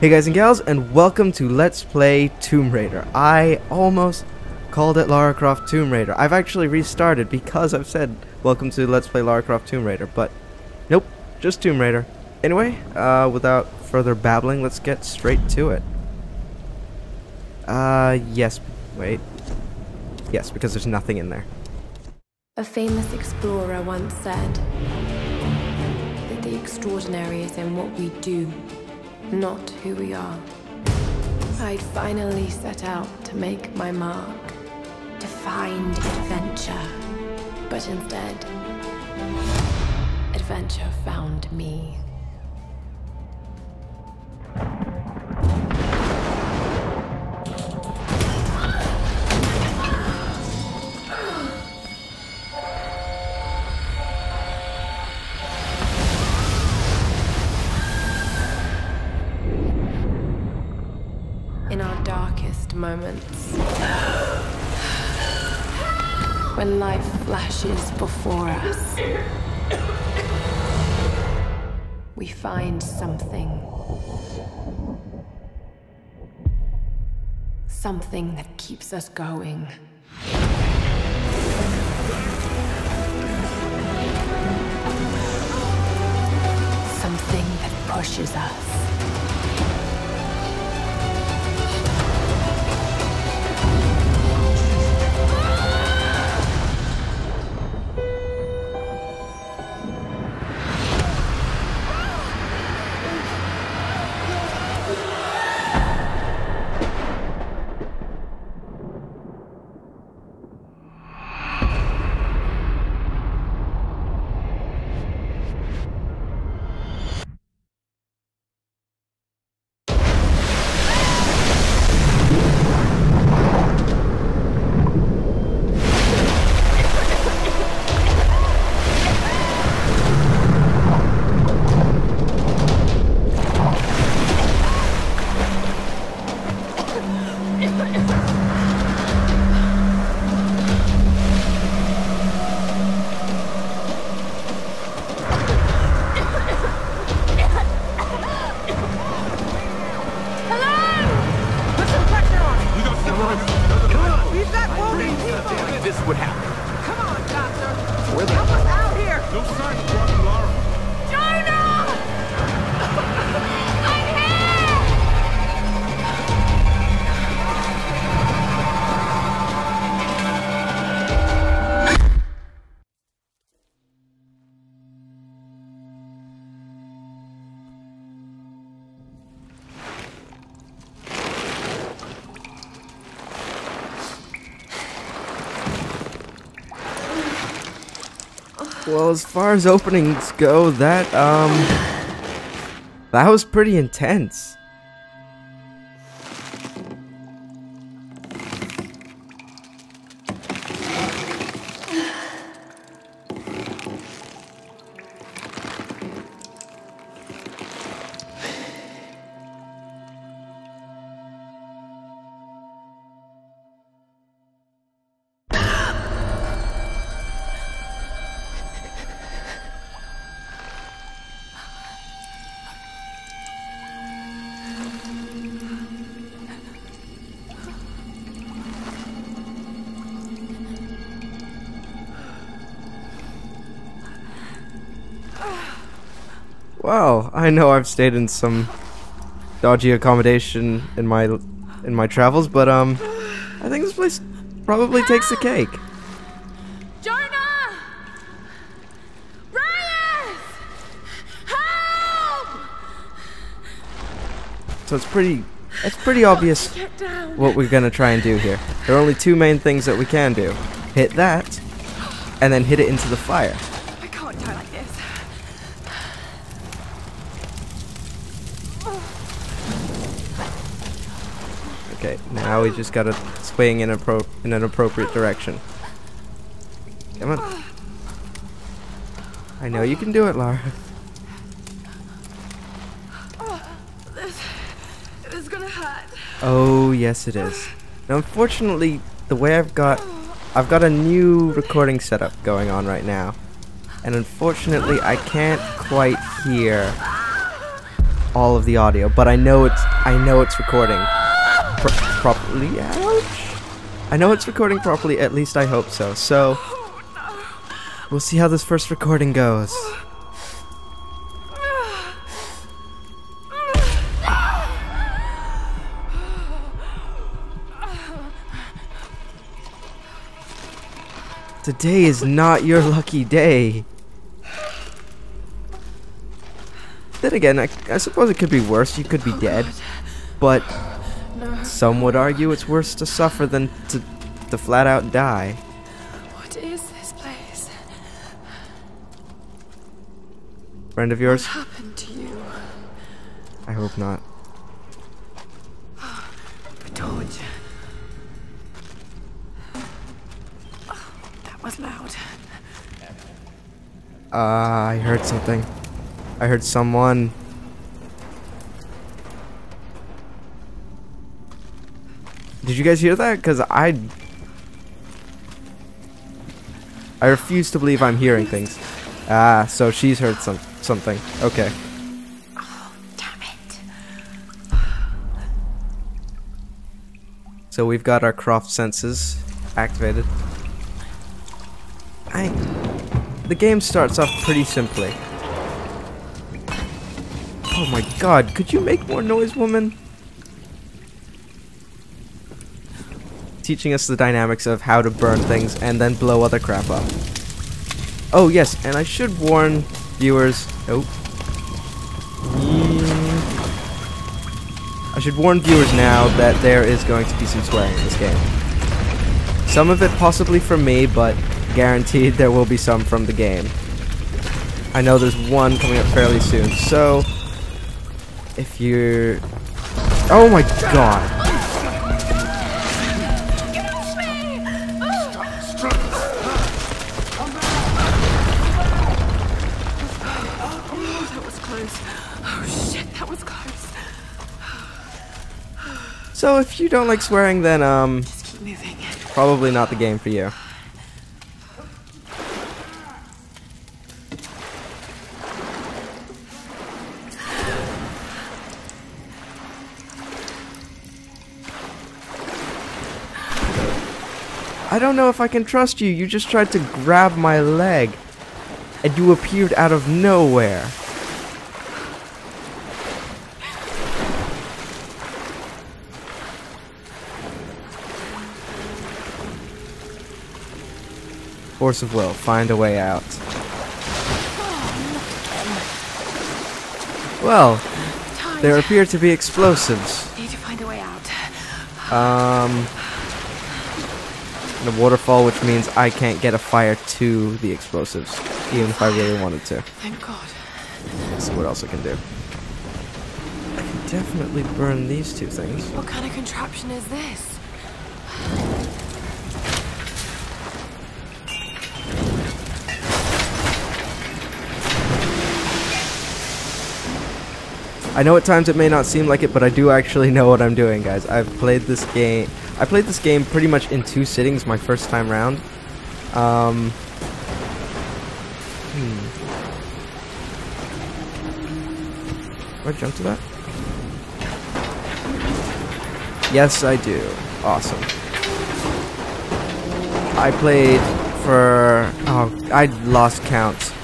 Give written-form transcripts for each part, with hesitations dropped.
Hey guys and gals, and welcome to Let's Play Tomb Raider. I almost called it Lara Croft Tomb Raider. I've actually restarted because I've said welcome to Let's Play Lara Croft Tomb Raider, but nope, just Tomb Raider. Anyway, without further babbling, let's get straight to it. Yes, wait. Yes, because there's nothing in there. A famous explorer once said that the extraordinary is in what we do, not who we are. I'd finally set out to make my mark, to find adventure. But instead, adventure found me. In our darkest moments, when life flashes before us, we find something that keeps us going. Something that pushes us. This would happen. Come on, Doctor. Where the Help us out here. No sign of Robbie Lara. Jonah! I'm Well, as far as openings go, that was pretty intense. Well, I know I've stayed in some dodgy accommodation in my travels, but I think this place probably takes the cake. Jonah! Reyes! Help! So it's pretty obvious Get down. what we're gonna try and do here. There are only two main things that we can do: hit that, and then hit it into the fire. I can't die like this. Okay, now we just gotta swing in an appropriate direction. Come on. I know you can do it, Lara. This is gonna hurt. Oh, yes it is. Now, unfortunately, the way I've got a new recording setup going on right now. And unfortunately, I can't quite hear all of the audio, but I know it's recording properly. Ouch! I know it's recording properly. At least I hope so. So we'll see how this first recording goes. Today is not your lucky day. Then again, I suppose it could be worse. You could be dead. But some would argue it's worse to suffer than to flat out die. What is this place? Friend of yours? What happened to you? I hope not. The torch. That was loud. I heard something. I heard someone. Did you guys hear that? Because I refuse to believe I'm hearing things. Ah, so she's heard something. Okay. Oh, damn it. So we've got our Croft senses activated. The game starts off pretty simply. Oh my god, could you make more noise, woman? Teaching us the dynamics of how to burn things and then blow other crap up. Oh yes, and I should warn viewers... Oh. I should warn viewers now that there is going to be some swearing in this game. Some of it possibly from me, but guaranteed there will be some from the game. I know there's one coming up fairly soon, so... If you're... Oh my god! So if you don't like swearing, then Just keep moving. probably not the game for you. I don't know if I can trust you. You just tried to grab my leg, and you appeared out of nowhere. Force of will, find a way out. Well, there appear to be explosives. Need to find a way out. The waterfall, which means I can't get a fire to the explosives, even if I really wanted to. Thank God. Let's see what else I can do. I can definitely burn these two things. What kind of contraption is this? I know at times it may not seem like it, but I do actually know what I'm doing, guys. I played this game pretty much in 2 sittings my first time round. Do I jump to that? Yes, I do. Awesome. I played for... Oh, I lost count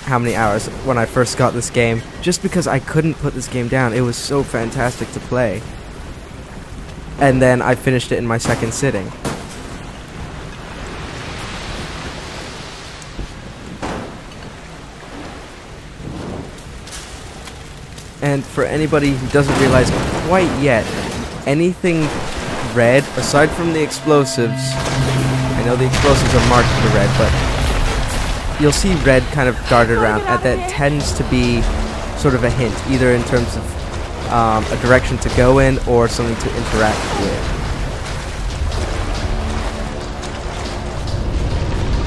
how many hours when I first got this game, just because I couldn't put this game down. It was so fantastic to play. And then I finished it in my second sitting. And for anybody who doesn't realize quite yet, anything red, aside from the explosives, I know the explosives are marked for red, but you'll see red kind of darted around, and that tends to be sort of a hint, either in terms of a direction to go in or something to interact with.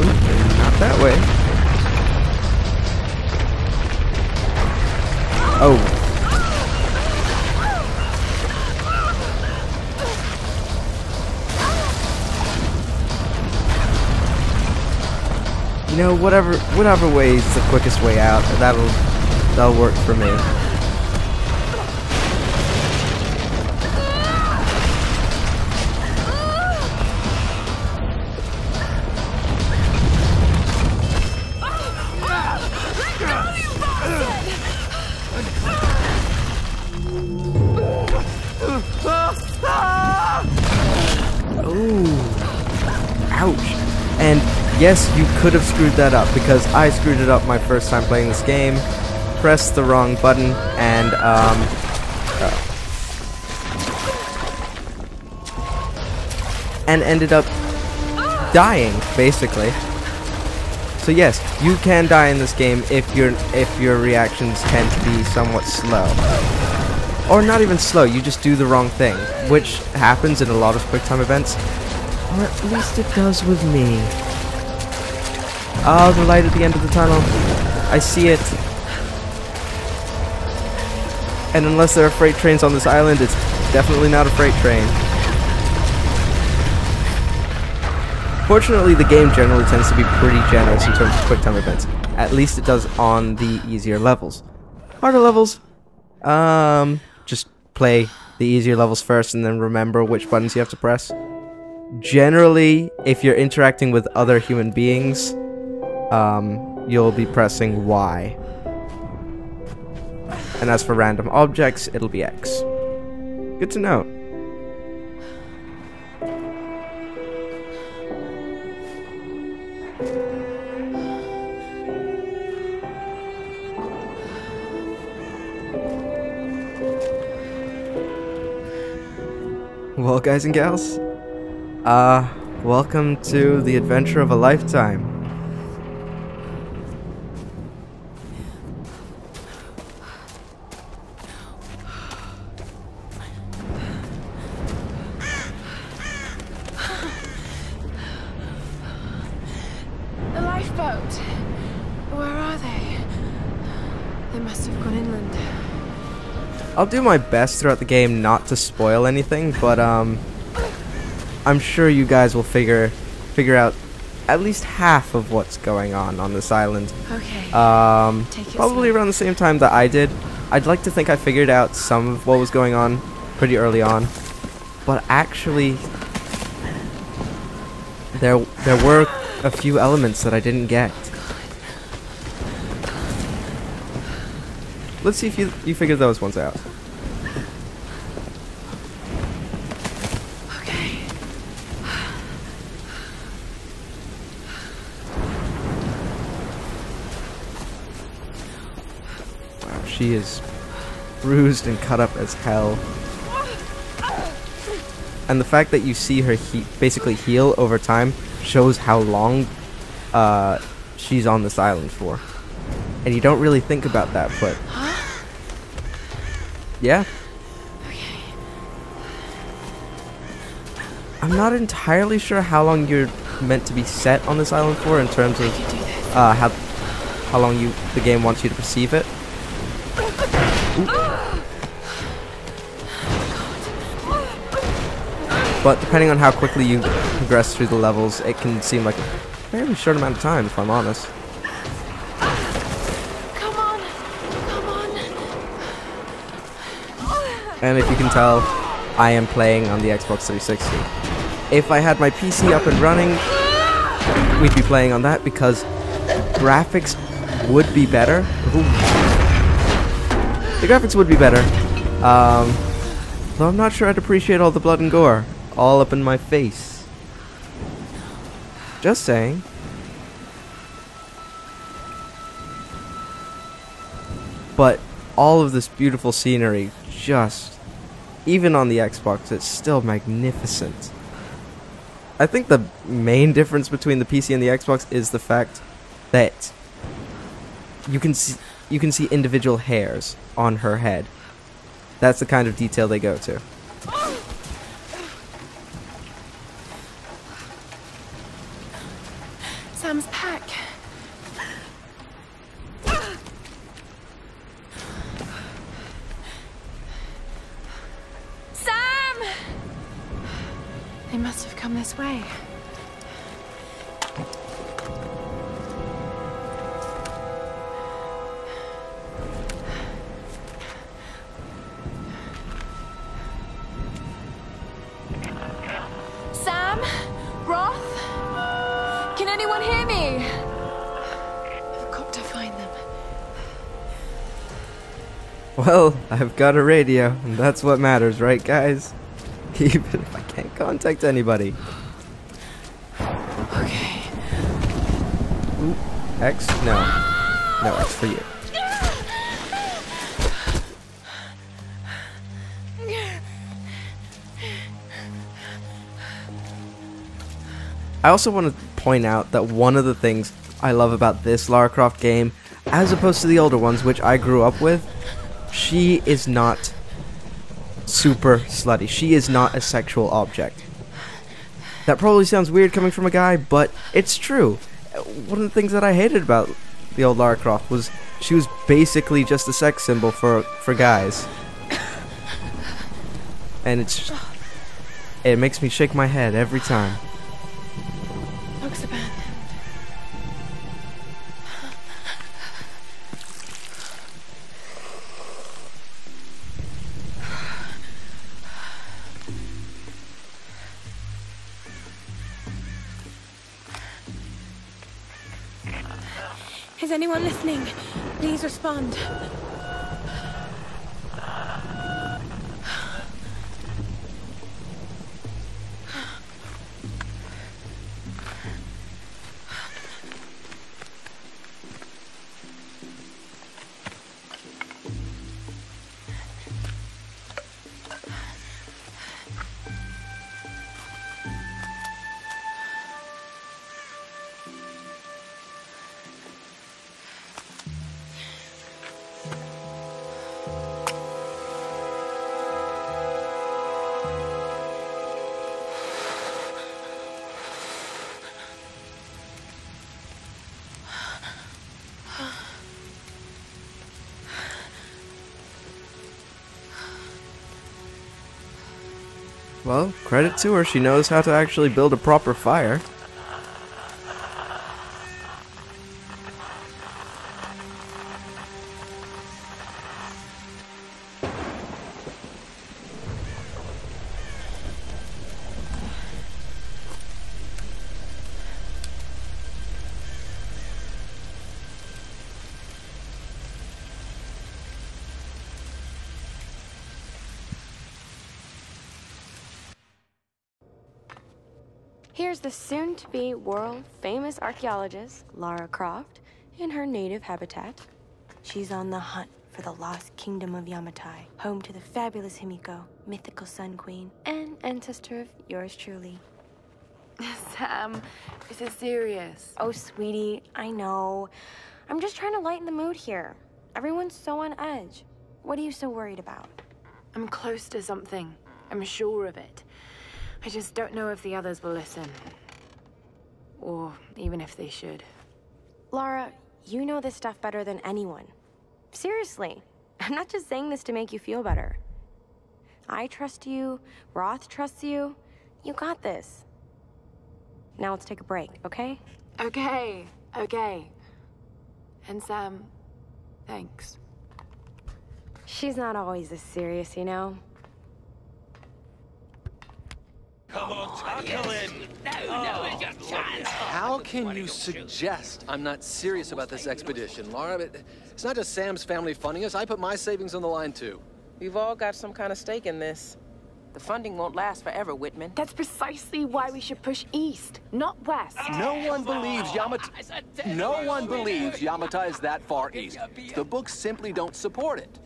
Ooh, not that way. Oh. You know, whatever way is the quickest way out, that'll work for me. Ooh. Ouch. And yes, you could have screwed that up, because I screwed it up my first time playing this game. Pressed the wrong button, and, and ended up dying, basically. So yes, you can die in this game if your reactions tend to be somewhat slow. Or not even slow, you just do the wrong thing, which happens in a lot of QuickTime events. Or at least it does with me. Oh, the light at the end of the tunnel. I see it. And unless there are freight trains on this island, it's definitely not a freight train. Fortunately, the game generally tends to be pretty generous in terms of QuickTime events. At least it does on the easier levels. Harder levels, just play the easier levels first and then remember which buttons you have to press. Generally, if you're interacting with other human beings, you'll be pressing Y. And as for random objects, it'll be X. Good to know. Well, guys and gals, welcome to the adventure of a lifetime. The lifeboat. Where are they? They must have gone inland. I'll do my best throughout the game not to spoil anything, but I'm sure you guys will figure out at least half of what's going on this island. Okay. Probably around the same time that I did. I'd like to think I figured out some of what was going on pretty early on, but actually there were a few elements that I didn't get. Let's see if you figure those ones out. Okay. Wow, she is bruised and cut up as hell. And the fact that you see her basically heal over time shows how long she's on this island for. And you don't really think about that, but yeah. Okay. I'm not entirely sure how long you're meant to be set on this island for in terms of how long the game wants you to perceive it. But depending on how quickly you progress through the levels, it can seem like a fairly short amount of time, if I'm honest. And if you can tell, I am playing on the Xbox 360. If I had my PC up and running, we'd be playing on that because graphics would be better. Ooh. The graphics would be better. Though I'm not sure I'd appreciate all the blood and gore all up in my face. Just saying. But all of this beautiful scenery, just even on the Xbox, it's still magnificent. I think the main difference between the PC and the Xbox is the fact that you can see individual hairs on her head. That's the kind of detail they go to. Sam's pack. Sam! They must have come this way. Sam? Roth? Can anyone hear me? I've got to find them. Well, I've got a radio, and that's what matters, right, guys? Even if I can't contact anybody. Okay. Ooh, X? No. No, X for you. I also want to point out that one of the things I love about this Lara Croft game, as opposed to the older ones, which I grew up with, she is not super slutty. She is not a sexual object. That probably sounds weird coming from a guy, but it's true. One of the things that I hated about the old Lara Croft was she was basically just a sex symbol for guys. And it makes me shake my head every time. Looks bad. Is anyone listening? Please respond. Well, credit to her, she knows how to actually build a proper fire. Here's the soon-to-be world-famous archaeologist, Lara Croft, in her native habitat. She's on the hunt for the lost kingdom of Yamatai, home to the fabulous Himiko, mythical Sun Queen, and ancestor of yours truly. Sam, this is serious. Oh, sweetie, I know. I'm just trying to lighten the mood here. Everyone's so on edge. What are you so worried about? I'm close to something. I'm sure of it. I just don't know if the others will listen. Or even if they should. Lara, you know this stuff better than anyone. Seriously, I'm not just saying this to make you feel better. I trust you, Roth trusts you. You got this. Now let's take a break, okay? Okay. And Sam, thanks. She's not always this serious, you know? Come on, tackle it! No, it's your chance! How can you suggest I'm not serious about this expedition, Lara? It's not just Sam's family funding us. I put my savings on the line, too. We've all got some kind of stake in this. The funding won't last forever, Whitman. That's precisely why we should push east, not west. No one believes Yamatai is that far east. The books simply don't support it.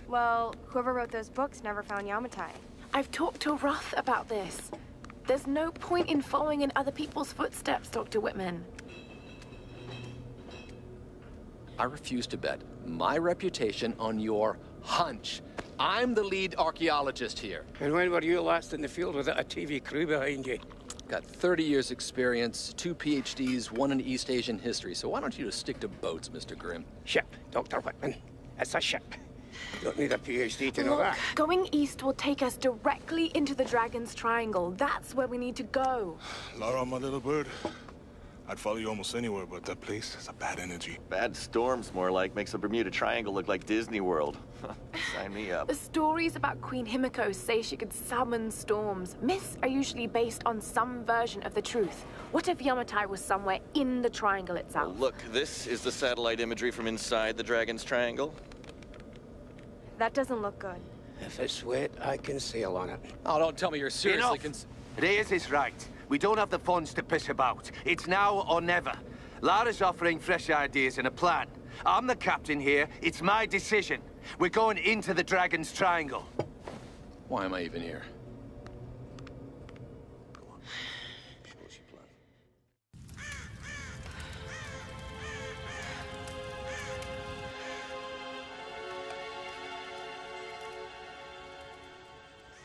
Well, whoever wrote those books never found Yamatai. I've talked to Roth about this. There's no point in following in other people's footsteps, Dr. Whitman. I refuse to bet my reputation on your hunch. I'm the lead archaeologist here. And when were you last in the field without a TV crew behind you? Got 30 years experience, 2 PhDs, 1 in East Asian history, so why don't you just stick to boats, Mr. Grimm? Ship, Dr. Whitman. It's a ship. You don't need a PhD to know Look, that. going east will take us directly into the Dragon's Triangle. That's where we need to go. Lara, my little bird. I'd follow you almost anywhere, but that place has a bad energy. Bad storms, more like. Makes the Bermuda Triangle look like Disney World. Sign me up. The stories about Queen Himiko say she could summon storms. Myths are usually based on some version of the truth. What if Yamatai was somewhere in the triangle itself? Look, this is the satellite imagery from inside the Dragon's Triangle. That doesn't look good. If it's wet, I can sail on it. Oh, don't tell me you're seriously Reyes is right. We don't have the funds to piss about. It's now or never. Lara's offering fresh ideas and a plan. I'm the captain here. It's my decision. We're going into the Dragon's Triangle. Why am I even here?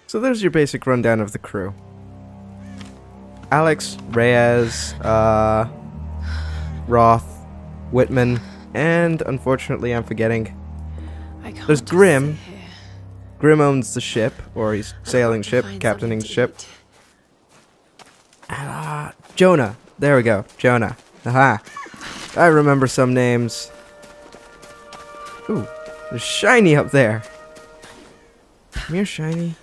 So there's your basic rundown of the crew. Alex, Reyes, Roth, Whitman, and unfortunately I'm forgetting. There's Grim. Grim owns the ship, or he's sailing ship, captaining the ship. And, Jonah. There we go. Jonah. Aha. I remember some names. Ooh, there's Shiny up there. Come here, Shiny.